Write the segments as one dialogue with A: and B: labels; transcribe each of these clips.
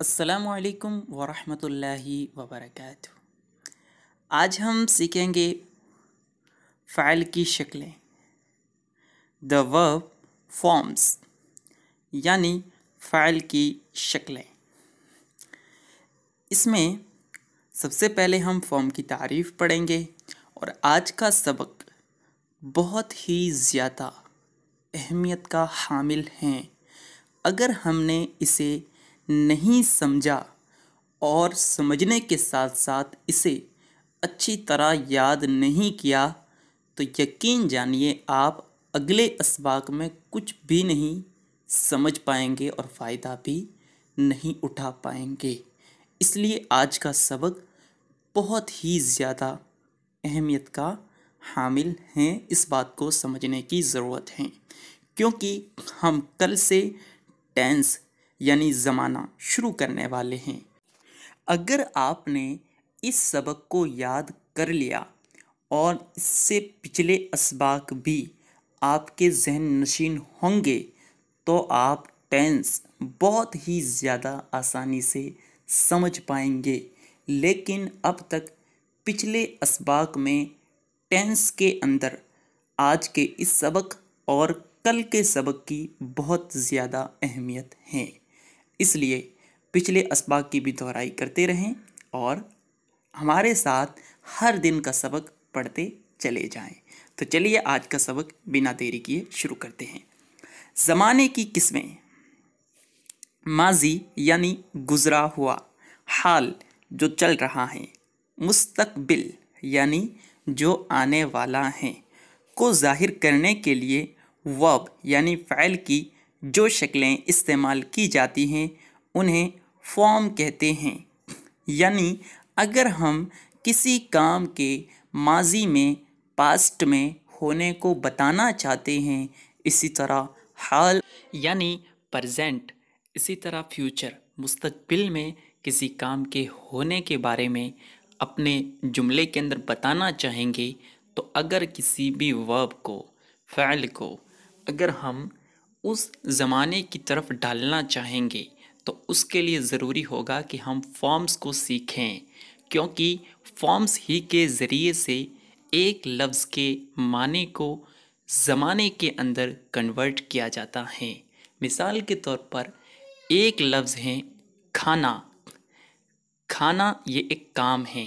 A: अस्सलामुअलैकुम वरहमतुल्लाहि वबरकातुहू। आज हम सीखेंगे फ़ाइल की शक्लें, द वर्ब फॉर्म्स, यानी फ़ाइल की शक्लें। इसमें सबसे पहले हम फॉर्म की तारीफ़ पढ़ेंगे और आज का सबक बहुत ही ज़्यादा अहमियत का हामिल है। अगर हमने इसे नहीं समझा और समझने के साथ साथ इसे अच्छी तरह याद नहीं किया तो यकीन जानिए आप अगले असबाक में कुछ भी नहीं समझ पाएंगे और फ़ायदा भी नहीं उठा पाएंगे। इसलिए आज का सबक बहुत ही ज़्यादा अहमियत का हामिल हैं। इस बात को समझने की ज़रूरत है क्योंकि हम कल से टेंस यानी ज़माना शुरू करने वाले हैं। अगर आपने इस सबक को याद कर लिया और इससे पिछले असबाक भी आपके जहन नशीन होंगे तो आप टेंस बहुत ही ज़्यादा आसानी से समझ पाएंगे। लेकिन अब तक पिछले असबाक में टेंस के अंदर आज के इस सबक और कल के सबक की बहुत ज़्यादा अहमियत है। इसलिए पिछले असबाक की भी दोहराई करते रहें और हमारे साथ हर दिन का सबक पढ़ते चले जाएं। तो चलिए आज का सबक बिना देरी किए शुरू करते हैं। ज़माने की किस्में, माजी यानी गुज़रा हुआ, हाल जो चल रहा है, मुस्तकबिल यानी जो आने वाला है, को ज़ाहिर करने के लिए वर्ब यानी फ़ाइल की जो शक्लें इस्तेमाल की जाती हैं उन्हें फॉर्म कहते हैं। यानी अगर हम किसी काम के माजी में, पास्ट में होने को बताना चाहते हैं, इसी तरह हाल यानी प्रेजेंट, इसी तरह फ्यूचर मुस्तकबिल में किसी काम के होने के बारे में अपने जुमले के अंदर बताना चाहेंगे तो अगर किसी भी वर्ब को, फ़ाइल को अगर हम उस ज़माने की तरफ डालना चाहेंगे तो उसके लिए ज़रूरी होगा कि हम फॉर्म्स को सीखें, क्योंकि फॉर्म्स ही के ज़रिए से एक लफ्ज़ के माने को ज़माने के अंदर कन्वर्ट किया जाता है। मिसाल के तौर पर एक लफ्ज़ है खाना। खाना ये एक काम है,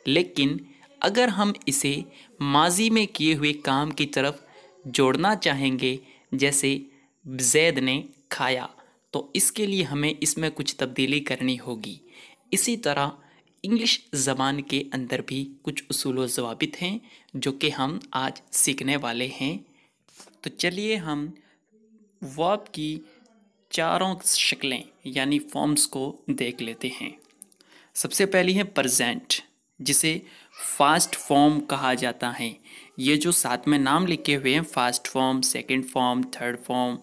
A: लेकिन अगर हम इसे माजी में किए हुए काम की तरफ जोड़ना चाहेंगे, जैसे जैद ने खाया, तो इसके लिए हमें इसमें कुछ तब्दीली करनी होगी। इसी तरह इंग्लिश ज़बान के अंदर भी कुछ उसूल व ज़वाबित हैं जो कि हम आज सीखने वाले हैं। तो चलिए हम वर्ब की चारों शक्लें यानी फॉर्म्स को देख लेते हैं। सबसे पहली है प्रेजेंट, जिसे फास्ट फॉर्म कहा जाता है। ये जो साथ में नाम लिखे हुए हैं, first form, second form, third form,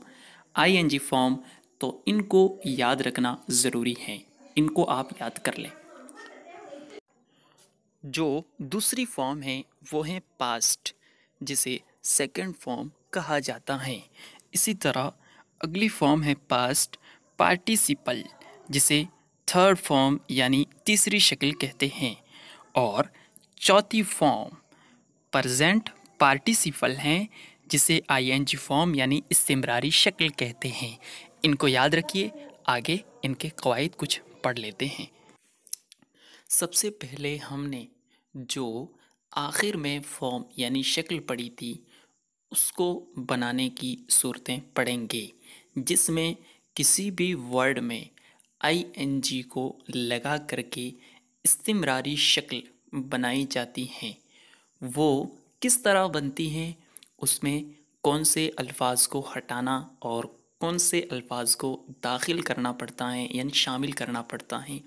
A: ING form, तो इनको याद रखना ज़रूरी है। इनको आप याद कर लें। जो दूसरी फॉर्म है वो है पास्ट, जिसे सेकंड फॉर्म कहा जाता है। इसी तरह अगली फॉर्म है पास्ट पार्टिसिपल, जिसे थर्ड फॉर्म यानी तीसरी शक्ल कहते हैं। और चौथी फॉर्म प्रेजेंट पार्टिसिपल हैं, जिसे आईएनजी फॉर्म यानी इस्तिमरारी शक्ल कहते हैं। इनको याद रखिए। आगे इनके कवायद कुछ पढ़ लेते हैं। सबसे पहले हमने जो आखिर में फॉर्म यानी शक्ल पढ़ी थी उसको बनाने की सूरतें पढ़ेंगे, जिसमें किसी भी वर्ड में आईएनजी को लगा करके इस्तिमरारी शक्ल बनाई जाती हैं। वो किस तरह बनती हैं, उसमें कौन से अल्फाज को हटाना और कौन से अल्फाज को दाखिल करना पड़ता है यानी शामिल करना पड़ता है,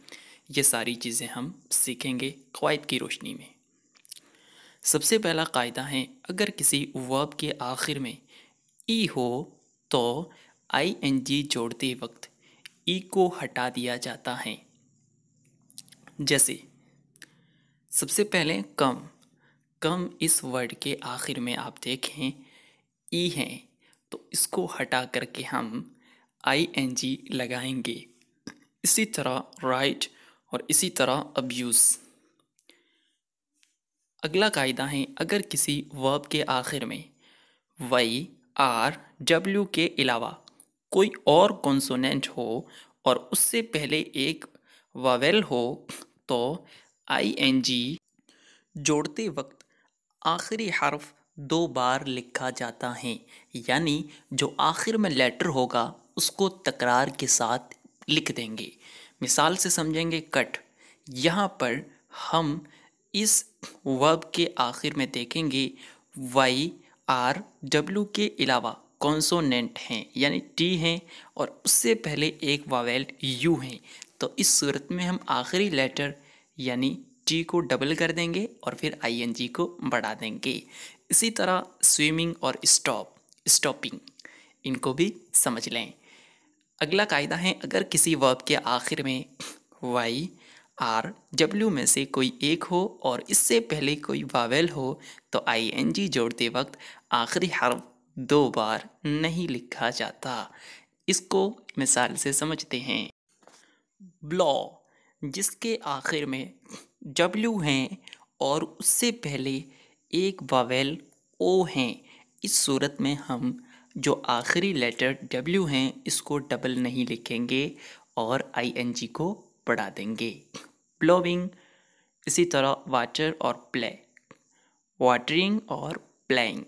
A: ये सारी चीज़ें हम सीखेंगे कवायद की रोशनी में। सबसे पहला कायदा है, अगर किसी वर्ब के आखिर में ई हो तो आईएनजी जोड़ते वक्त ई को हटा दिया जाता है। जैसे सबसे पहले कम, कम इस वर्ड के आखिर में आप देखें ई है, तो इसको हटा करके हम आईएनजी लगाएंगे। इसी तरह राइट और इसी तरह अब्यूज़। अगला कायदा है, अगर किसी वर्ब के आखिर में वाई, आर, डब्ल्यू के अलावा कोई और कॉन्सोनेंट हो और उससे पहले एक वावेल हो तो आईएनजी जोड़ते वक्त आखिरी हर्फ 2 बार लिखा जाता है, यानी जो आखिर में लेटर होगा उसको तकरार के साथ लिख देंगे। मिसाल से समझेंगे कट। यहाँ पर हम इस वर्ब के आखिर में देखेंगे वाई, आर, डब्ल्यू के अलावा कॉन्सोनेंट हैं यानी टी हैं और उससे पहले एक वावेल यू हैं। तो इस सूरत में हम आखिरी लेटर यानी टी को डबल कर देंगे और फिर आईएनजी को बढ़ा देंगे। इसी तरह स्विमिंग और स्टॉपिंग, इनको भी समझ लें। अगला कायदा है, अगर किसी वर्ब के आखिर में वाई, आर, डब्ल्यू में से कोई एक हो और इससे पहले कोई वावेल हो तो आईएनजी जोड़ते वक्त आखिरी हर्फ 2 बार नहीं लिखा जाता। इसको मिसाल से समझते हैं। ब्लॉ, जिसके आखिर में डब्ल्यू हैं और उससे पहले एक वावेल ओ हैं। इस सूरत में हम जो आखिरी लेटर डब्ल्यू हैं इसको डबल नहीं लिखेंगे और आईएनजी को बढ़ा देंगे। ब्लोइंग, इसी तरह वाटर और प्ले, वाटरिंग और प्लेइंग।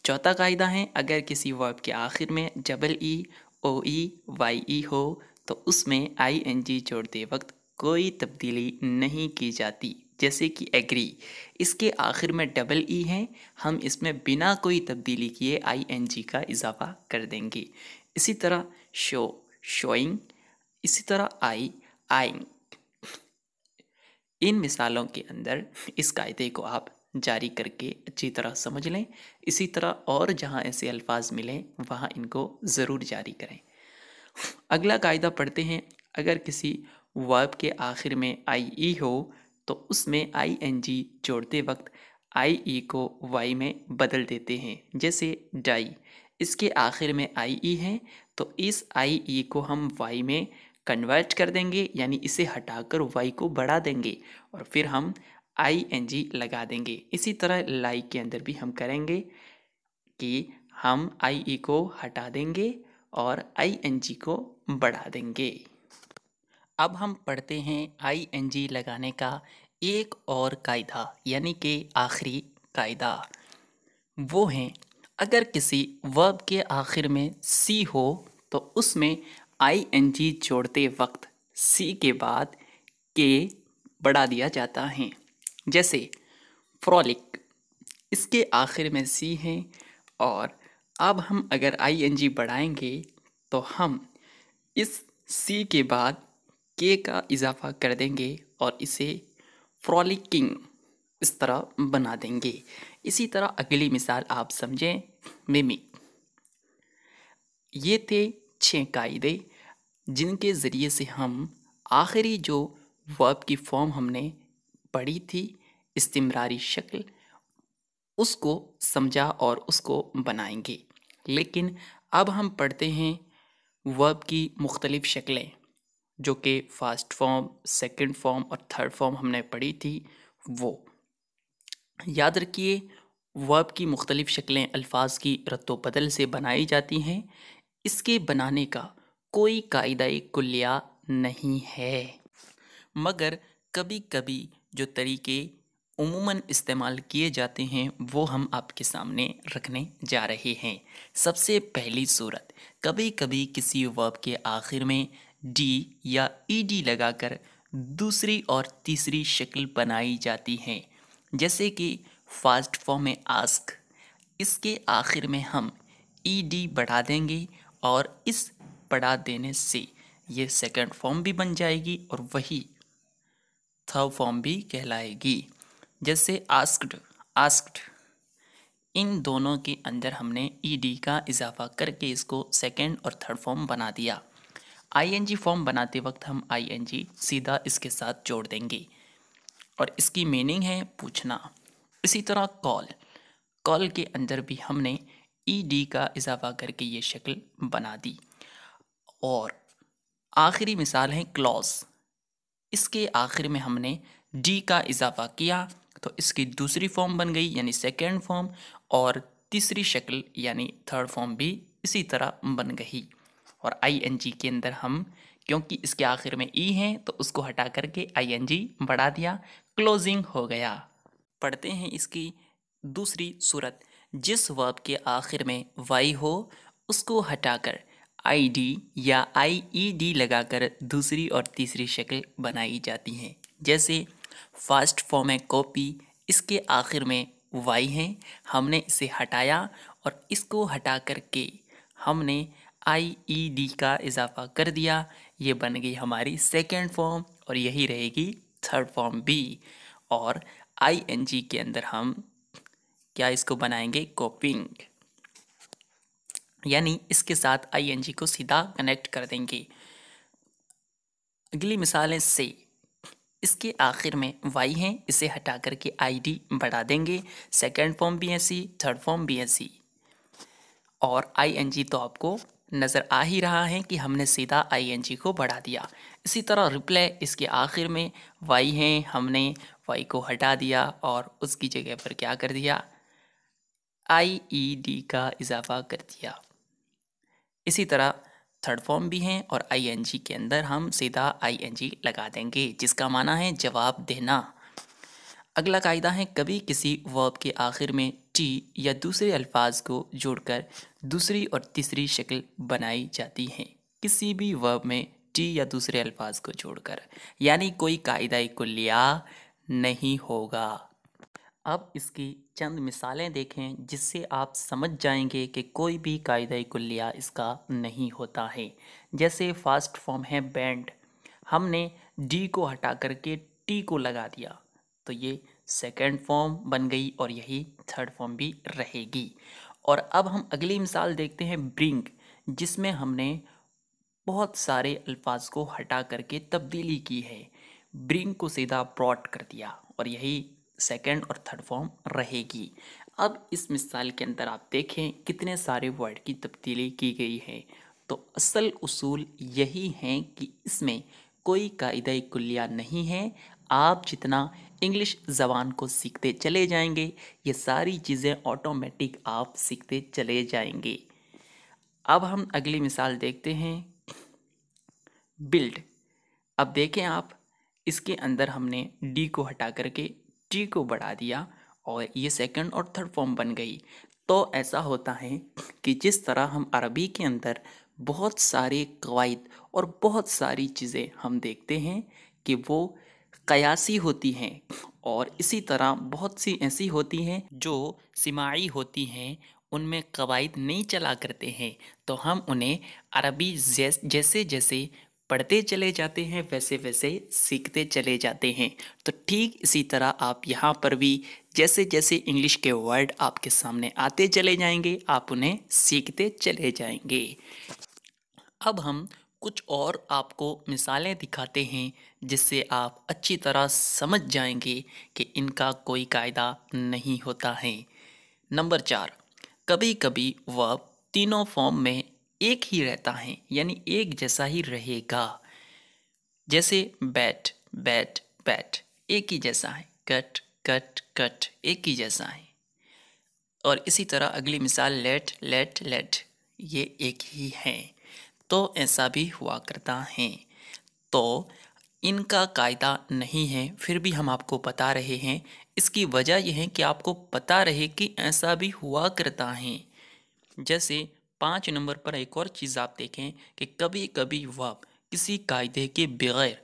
A: चौथा कायदा है, अगर किसी वर्ब के आखिर में डबल ई, ओ ई, वाई ई हो तो उसमें आईएनजी जोड़ते वक्त कोई तब्दीली नहीं की जाती। जैसे कि एग्री, इसके आखिर में डबल ई है, हम इसमें बिना कोई तब्दीली किए आईएनजी का इजाफा कर देंगे। इसी तरह शो, शोइंग, इसी तरह आई, आइंग। इन मिसालों के अंदर इस कायदे को आप जारी करके अच्छी तरह समझ लें। इसी तरह और जहाँ ऐसे अल्फाज मिलें वहाँ इनको ज़रूर जारी करें। अगला कायदा पढ़ते हैं, अगर किसी वर्ब के आखिर में आई ई हो तो उसमें आई एन जी जोड़ते वक्त आई ई को वाई में बदल देते हैं। जैसे डाई, इसके आखिर में आई ई है तो इस आई ई को हम वाई में कन्वर्ट कर देंगे, यानी इसे हटाकर वाई को बढ़ा देंगे और फिर हम आई एन जी लगा देंगे। इसी तरह लाई के अंदर भी हम करेंगे कि हम आई ई को हटा देंगे और आई एन जी को बढ़ा देंगे। अब हम पढ़ते हैं आई एन जी लगाने का एक और कायदा, यानी कि आखिरी कायदा। वो है, अगर किसी वर्ब के आखिर में सी हो तो उसमें आई एन जी जोड़ते वक्त सी के बाद के बढ़ा दिया जाता है। जैसे फ्रॉलिक, इसके आखिर में सी है और अब हम अगर आई एन जी बढ़ाएंगे तो हम इस सी के बाद के का इजाफा कर देंगे और इसे फ्रॉलिकिंग इस तरह बना देंगे। इसी तरह अगली मिसाल आप समझें, मिमिक। ये थे 6 कायदे जिनके ज़रिए से हम आखिरी जो वर्ब की फॉर्म हमने पढ़ी थी, इस्तिमरारी शक्ल, उसको समझा और उसको बनाएंगे। लेकिन अब हम पढ़ते हैं वर्ब की मुख्तलिफ़ शक्लें, जो कि फर्स्ट फॉर्म, सेकंड फॉर्म और थर्ड फॉर्म हमने पढ़ी थी। वो याद रखिए, वर्ब की मुख्तलिफ़ शक्लें अल्फाज की रद्दो बदल से बनाई जाती हैं। इसके बनाने का कोई कायदा कुल्लिया नहीं है, मगर कभी कभी जो तरीके उमूमन इस्तेमाल किए जाते हैं वो हम आपके सामने रखने जा रहे हैं। सबसे पहली सूरत, कभी कभी किसी वर्ब के आखिर में डी या ईडी लगाकर दूसरी और तीसरी शक्ल बनाई जाती है। जैसे कि फास्ट फॉर्म में आस्क, इसके आखिर में हम ईडी बढ़ा देंगे और इस बढ़ा देने से ये सेकंड फॉर्म भी बन जाएगी और वही थर्ड फॉर्म भी कहलाएगी। जैसे आस्क्ड, आस्क्ड, इन दोनों के अंदर हमने ईडी का इजाफा करके इसको सेकंड और थर्ड फॉर्म बना दिया। आईएनजी फॉर्म बनाते वक्त हम आईएनजी सीधा इसके साथ जोड़ देंगे और इसकी मीनिंग है पूछना। इसी तरह कॉल, कॉल के अंदर भी हमने ईडी का इजाफा करके ये शक्ल बना दी। और आखिरी मिसाल है क्लॉज। इसके आखिर में हमने डी का इजाफा किया तो इसकी दूसरी फॉर्म बन गई यानी सेकेंड फॉर्म, और तीसरी शक्ल यानी थर्ड फॉर्म भी इसी तरह बन गई। और आईएनजी के अंदर हम, क्योंकि इसके आखिर में ई है तो उसको हटा करके आईएनजी बढ़ा दिया, क्लोजिंग हो गया। पढ़ते हैं इसकी दूसरी सूरत। जिस वर्ब के आखिर में वाई हो उसको हटाकर आईडी या आईईडी लगाकर दूसरी और तीसरी शक्ल बनाई जाती है। जैसे फर्स्ट फॉर्म है कॉपी, इसके आखिर में वाई है, हमने इसे हटाया और इसको हटा करके हमने आईईडी का इजाफा कर दिया, ये बन गई हमारी सेकेंड फॉर्म और यही रहेगी थर्ड फॉर्म भी। और आईएनजी के अंदर हम क्या इसको बनाएंगे, कॉपिंग, यानी इसके साथ आईएनजी को सीधा कनेक्ट कर देंगे। अगली मिसाल है से। इसके आखिर में वाई है, इसे हटा करके आईडी बढ़ा देंगे, सेकेंड फॉर्म भी ऐसी, थर्ड फॉर्म भी ऐसी। और आईएनजी तो आपको नज़र आ ही रहा है कि हमने सीधा आईएनजी को बढ़ा दिया। इसी तरह रिप्लाई, इसके आखिर में वाई है, हमने वाई को हटा दिया और उसकी जगह पर क्या कर दिया, आईईडी का इजाफा कर दिया। इसी तरह थर्ड फॉर्म भी हैं और आईएनजी के अंदर हम सीधा आईएनजी लगा देंगे जिसका माना है जवाब देना। अगला कायदा है, कभी किसी वर्ब के आखिर में टी या दूसरे अल्फाज को जोड़कर दूसरी और तीसरी शक्ल बनाई जाती है। किसी भी वर्ब में टी या दूसरे अल्फाज को जोड़कर, यानी कोई कायदा कुल्लिया नहीं होगा। अब इसकी चंद मिसालें देखें जिससे आप समझ जाएंगे कि कोई भी कायदा कुल्लिया इसका नहीं होता है। जैसे फर्स्ट फॉर्म है बैंड, हमने डी को हटा करके टी को लगा दिया तो ये सेकंड फॉर्म बन गई और यही थर्ड फॉर्म भी रहेगी। और अब हम अगली मिसाल देखते हैं ब्रिंग, जिसमें हमने बहुत सारे अल्फाज को हटा करके तब्दीली की है, ब्रिंग को सीधा ब्रॉट कर दिया और यही सेकंड और थर्ड फॉर्म रहेगी। अब इस मिसाल के अंदर आप देखें कितने सारे वर्ड की तब्दीली की गई है। तो असल उसूल यही है कि इसमें कोई कायदा कुल्लिया नहीं है। आप जितना इंग्लिश ज़बान को सीखते चले जाएंगे ये सारी चीज़ें ऑटोमेटिक आप सीखते चले जाएंगे। अब हम अगली मिसाल देखते हैं बिल्ड। अब देखें आप, इसके अंदर हमने डी को हटा करके टी को बढ़ा दिया और ये सेकंड और थर्ड फॉर्म बन गई। तो ऐसा होता है कि जिस तरह हम अरबी के अंदर बहुत सारे कवायद और बहुत सारी चीज़ें हम देखते हैं कि वो कयासी होती हैं, और इसी तरह बहुत सी ऐसी होती हैं जो सिमाई होती हैं, उनमें कवायद नहीं चला करते हैं। तो हम उन्हें अरबी जैसे जैसे पढ़ते चले जाते हैं वैसे वैसे सीखते चले जाते हैं। तो ठीक इसी तरह आप यहाँ पर भी जैसे जैसे इंग्लिश के वर्ड आपके सामने आते चले जाएंगे आप उन्हें सीखते चले जाएंगे। अब हम कुछ और आपको मिसालें दिखाते हैं जिससे आप अच्छी तरह समझ जाएंगे कि इनका कोई कायदा नहीं होता है। नंबर 4, कभी कभी वर्ब तीनों फॉर्म में एक ही रहता है, यानी एक जैसा ही रहेगा। जैसे बैट बैट बैट एक ही जैसा है, कट कट कट एक ही जैसा है। और इसी तरह अगली मिसाल लेट लेट लेट, ये एक ही है। तो ऐसा भी हुआ करता है। तो इनका कायदा नहीं है, फिर भी हम आपको बता रहे हैं। इसकी वजह यह है कि आपको पता रहे कि ऐसा भी हुआ करता है। जैसे 5 नंबर पर एक और चीज़ आप देखें कि कभी कभी वर्ब किसी कायदे के बगैर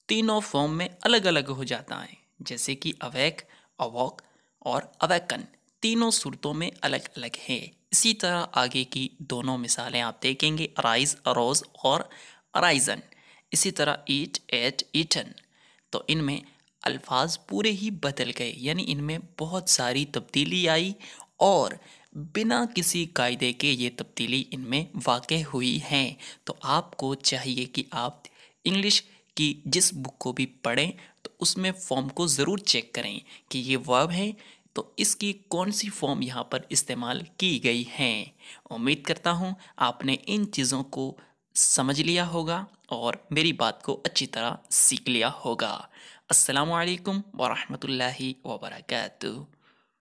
A: तीनों फॉर्म में अलग अलग हो जाता है। जैसे कि अवेक, अवॉक और अवेकन तीनों सूरतों में अलग अलग है। इसी तरह आगे की दोनों मिसालें आप देखेंगे, अराइज, अरोज और अराइजन। इसी तरह ईट, एट, ईटन। तो इनमें अल्फाज पूरे ही बदल गए, यानी इनमें बहुत सारी तब्दीली आई और बिना किसी कायदे के ये तब्दीली इनमें वाक़ हुई है। तो आपको चाहिए कि आप इंग्लिश की जिस बुक को भी पढ़ें तो उसमें फॉर्म को ज़रूर चेक करें कि ये वर्ब है तो इसकी कौन सी फॉर्म यहाँ पर इस्तेमाल की गई है। उम्मीद करता हूँ आपने इन चीज़ों को समझ लिया होगा और मेरी बात को अच्छी तरह सीख लिया होगा। अस्सलामु अलैकुम वरहमतुल्लाहि वबरकातुहू।